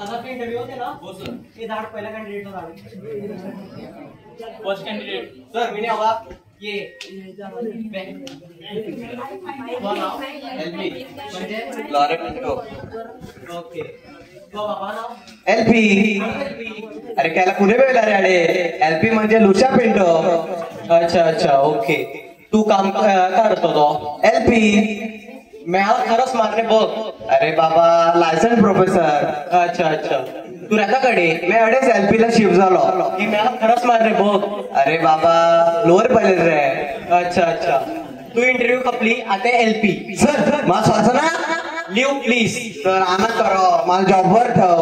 आता इंटरव्ह्यू होते ना? हो सर. हे झाड पहिल्या कॅन्डिडेटचं झाड. फर्स्ट कॅन्डिडेट सर मी नाही हवा ये ओके एलपी. अरे त्याला पुणे वेळेला रे अरे. एलपी म्हणजे लुशा पिंटो. अच्छा अच्छा ओके. तू काम करतो तो एलपी मला खरंच मारणे बघ. अरे बाबा लायसन्स प्रोफेसर. अच्छा अच्छा तू राहताकडे मी अडेच एलपी ला शिफ्ट झालो. की मला खरंच मारणे बघ. अरे बाबा लोअर पहिले रे. अच्छा अच्छा तू इंटरव्ह्यू खपली आता एलपी. सर मला स्वास ना लिव प्लीज. सर आनंद करो मला जॉबवर ठेव.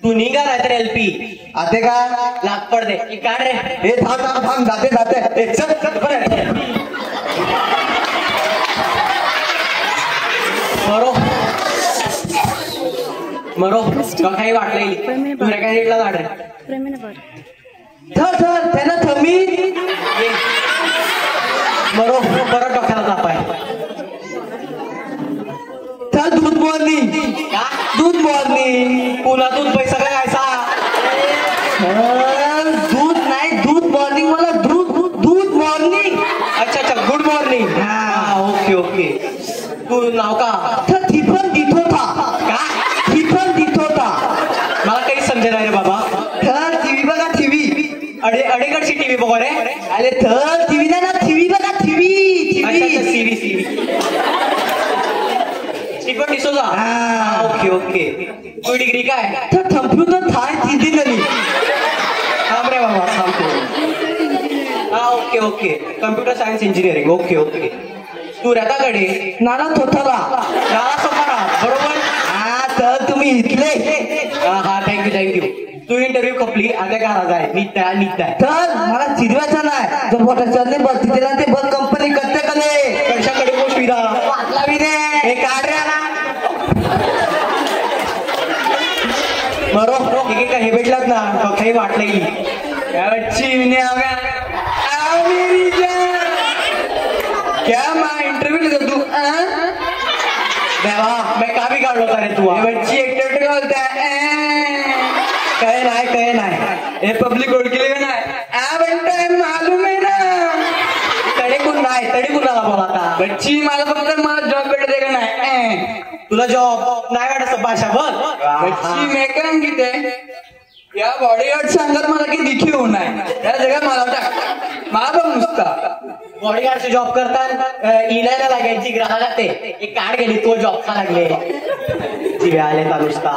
तू निघा नाही तर एलपी आते का लाग पडदे की काढ रे. हे थांब थांब थांब जाते जाते. चल चल बरं. मरो काही वाटलं तू कॅन्डिडेटला काढ रे. थर थर त्यांना थमी मरो परत डोक्याला तापाय. थर दूध मॉर्निंग का दूध मॉर्निंग. पुन्हा दूध पैसा काय खायचा. दूध नाही दूध मॉर्निंग मला दूध दूध मॉर्निंग. अच्छा अच्छा गुड मॉर्निंग. हा ओके ओके तू नाव का. थिफन दित होता का थिफन दित होता. मला काही समजेल रे बाबा. थर टीव्ही बघा टीव्ही. अडेकडची टीव्ही बघ रे. अरे थर टीव्ही नाही ना टीव्ही बघा टीव्ही अच्छा अच्छा CV CV Stephen D'Souza. Okay okay तू डिग्री काय. तर कम्प्युटर थाय तिथे नाही. थांब रे बाबा थांबतो. हा okay okay computer science engineering. Okay okay तू राहताकडे नाना थोथाला नाला सोपारा बरोबर. हा तर तुम्ही इथले. हा थँक्यू तू इंटरव्ह्यू खपली आता घरात आहे. निघताय तर मला चिरवायचा नाही. जो मोठा चरणे बघ तिथे ना ते बघ कंपनी करते कले कशाकडे गोष्ट विधा वाटलावी रे. हे काढ रे ना. बरोबर ठीक आहे का हे भेटलात ना काही वाटलं की क्या मैं इंटरव्यू ले तू देवा मैं का भी काढलो का रे तू. बच्ची एकटे बोलता है कहे नाही हे पब्लिक ओळखले का नाही. म्हणताय मालूम आहे ना. तडी कुणाला बोला आता. बच्ची मला फक्त मला जॉब भेटते का नाही. तुला जॉब नाही वाटत भाषा बघ. बच्ची मेकन किती या बॉडीगार्ड सांगत मला की दिखी होऊ आहे या जगात मला मला बघ नुसता बॉडीगार्डचे जॉब करतात इलायला लागायची ग्राहक ते एक कार्ड गेली तो जॉब का लागले जीवे आले का नुसता.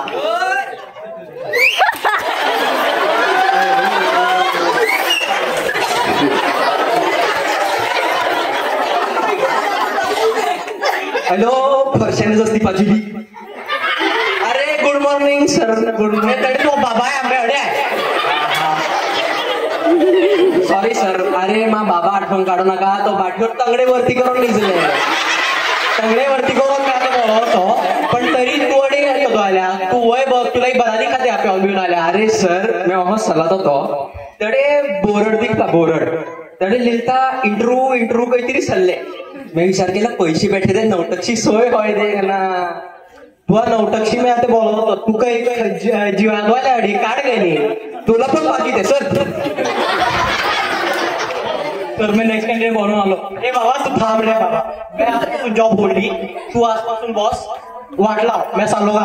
हॅलो फरशानेच असती पाजुली. अरे good morning sir. Good morning तरी तो बाबा आहे आंबे अडे आहे. Sorry sir. अरे मा बाबा आठवण काढू नका. तो बाटलीवर तंगडे वरती करून निघले. सगळे वरती करून मी आता बोलवतो पण तरी तू अडे येतो तो आल्या. तू वय बघ तुला एक बरादी खाते आपल्या घेऊन आल्या. अरे सर मी अहो सलात होतो तडे बोरड दिखता बोरड तडे लिहिता इंटरव्यू काहीतरी सल्ले. मी विचार केला पैसे भेटले ते नवटकची सोय होय दे ना. तू नवटक्षी मी आता बोलवतो. तू काही जीवाला अडी काढ गेली. तुला पण बाकी दे सर. तर मी नेक्स्ट कॅन्डिडेट म्हणून आलो. ए बाबा तू थांब रे बाबा. मी आता तू जॉब बोलली तू आजपासून बॉस वाटला मी चाललो का.